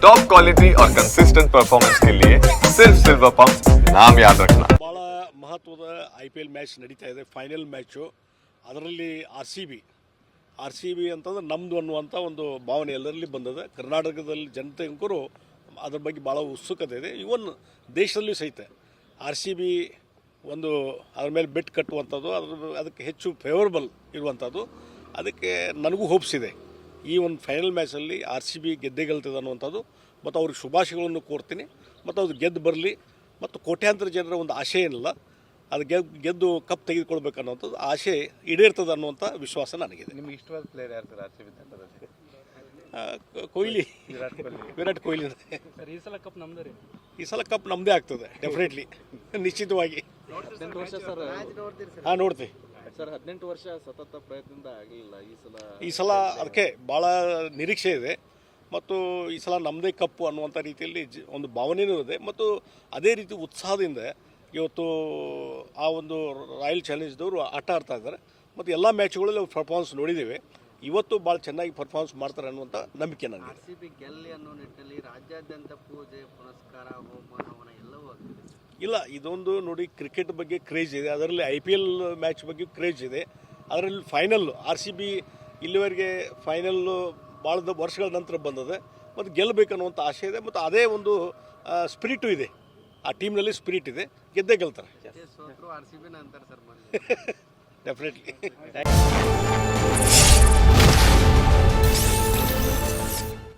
Top quality और consistent performance के लिए सिर्फ सिल्वर पंप नाम याद रखना। ಭಾಳ ಮಹತ್ವದ IPL ಮ್ಯಾಚ್ ನಡೀತಾ ಇದೆ. Final match. ಅದರಲ್ಲಿ ಆರ್ ಸಿ ಬಿ ಅಂತಂದ್ರೆ ನಮ್ಮದು ಅನ್ನುವಂಥ ಒಂದು ಭಾವನೆ ಎಲ್ಲರಲ್ಲಿ ಬಂದದ. ಕರ್ನಾಟಕದಲ್ಲಿ ಜನತೆಗೂ ಅದ್ರ ಬಗ್ಗೆ ಭಾಳ ಉತ್ಸುಕತೆ ಇದೆ. ಇವನ್ ದೇಶದಲ್ಲೂ ಸಹಿತ RCB ಒಂದು ಅದ್ರ ಮೇಲೆ ಬೆಟ್ ಕಟ್ಟುವಂಥದ್ದು, ಅದಕ್ಕೆ ಹೆಚ್ಚು ಫೇವರಬಲ್ ಇರುವಂಥದ್ದು. ಅದಕ್ಕೆ ನನಗೂ ಹೋಪ್ಸ್ ಇದೆ. ಈ ಒಂದು ಫೈನಲ್ ಮ್ಯಾಚಲ್ಲಿ RCB ಗೆದ್ದೇ ಗೆಲ್ತದೆ ಅನ್ನುವಂಥದ್ದು ಮತ್ತು ಅವ್ರಿಗೆ ಶುಭಾಶಯಗಳನ್ನು ಕೋರ್ತೀನಿ. ಮತ್ತು ಅದು ಗೆದ್ದು ಬರಲಿ ಮತ್ತು ಕೋಟ್ಯಾಂತರ ಜನರ ಒಂದು ಆಶೆ ಏನಿಲ್ಲ, ಅದು ಗೆದ್ದು ಕಪ್ ತೆಗೆದುಕೊಳ್ಬೇಕು ಅನ್ನೋಂಥದ್ದು ಆಶೆ ಈಡೇರ್ತದೆ ಅನ್ನುವಂಥ ವಿಶ್ವಾಸ ನನಗಿದೆ. ನಿಮ್ಗೆ ಇಷ್ಟವಾದ ಪ್ಲೇಯರ್ ಯಾರು ಸರ್ RCB ತಂಡದಲ್ಲಿ? ಕೊಹ್ಲಿ, ವಿರಾಟ್ ಕೊಹ್ಲಿ. ಸರ್ ಈ ಸಲ ಕಪ್ ನಮ್ದು ರೀ. ಈ ಸಲ ಕಪ್ ನಮ್ಮದೇ ಆಗ್ತದೆ ಡೆಫಿನೆಟ್ಲಿ, ನಿಶ್ಚಿತವಾಗಿ. 18 ವರ್ಷ ಸರ್. ಹಾಂ, ನೋಡ್ತೀವಿ ಸರ್. 18 ವರ್ಷ ಸತತ ಪ್ರಯತ್ನದಿಂದ ಆಗಲಿಲ್ಲ. ಈ ಸಲ ಅದಕ್ಕೆ ಭಾಳ ನಿರೀಕ್ಷೆ ಇದೆ ಮತ್ತು ಈ ಸಲ ನಮ್ಮದೇ ಕಪ್ಪು ಅನ್ನುವಂಥ ರೀತಿಯಲ್ಲಿ ಒಂದು ಭಾವನೆಯೂ ಇದೆ ಮತ್ತು ಅದೇ ರೀತಿ ಉತ್ಸಾಹದಿಂದ ಇವತ್ತು ಆ ಒಂದು ರಾಯಲ್ ಚಾಲೆಂಜ್ದವರು ಆಟ ಆಡ್ತಾ ಇದ್ದಾರೆ ಮತ್ತು ಎಲ್ಲ ಮ್ಯಾಚ್ಗಳಲ್ಲಿ ಅವ್ರು ಪರ್ಫಾರ್ಮೆನ್ಸ್ ನೋಡಿದ್ದೇವೆ. ಇವತ್ತು ಭಾಳ ಚೆನ್ನಾಗಿ ಪರ್ಫಾರ್ಮೆನ್ಸ್ ಮಾಡ್ತಾರೆ ಅನ್ನುವಂಥ ನಂಬಿಕೆ ನನಗೆ. RCB ಗೆಲ್ಲಿ ಅನ್ನೋ ನಿಟ್ಟಿನಲ್ಲಿ ರಾಜ್ಯಾದ್ಯಂತ ಪೂಜೆ ಪುನಸ್ಕಾರ ಹೋಮ ಹವನ ಎಲ್ಲವೂ ಆಗ್ತದೆ. ಇಲ್ಲ, ಇದೊಂದು ನೋಡಿ, ಕ್ರಿಕೆಟ್ ಬಗ್ಗೆ ಕ್ರೇಜ್ ಇದೆ, ಅದರಲ್ಲಿ IPL ಮ್ಯಾಚ್ ಬಗ್ಗೆ ಕ್ರೇಜ್ ಇದೆ. ಅದರಲ್ಲಿ ಫೈನಲ್ಲು RCB ಇಲ್ಲಿವರೆಗೆ ಫೈನಲ್ಲು ಭಾಳ ವರ್ಷಗಳ ನಂತರ ಬಂದದೆ ಮತ್ತು ಗೆಲ್ಲಬೇಕನ್ನುವಂಥ ಆಸೆ ಇದೆ ಮತ್ತು ಅದೇ ಒಂದು ಸ್ಪಿರಿಟು ಇದೆ. ಆ ಟೀಮ್ನಲ್ಲಿ ಸ್ಪಿರಿಟ್ ಇದೆ, ಗೆದ್ದೇ ಗೆಲ್ತಾರೆ ಸೋತ್ರು RCB ನ ಅಂತಾರೆ ಸರ್. ಡೆಫಿನೆಟ್ಲಿ.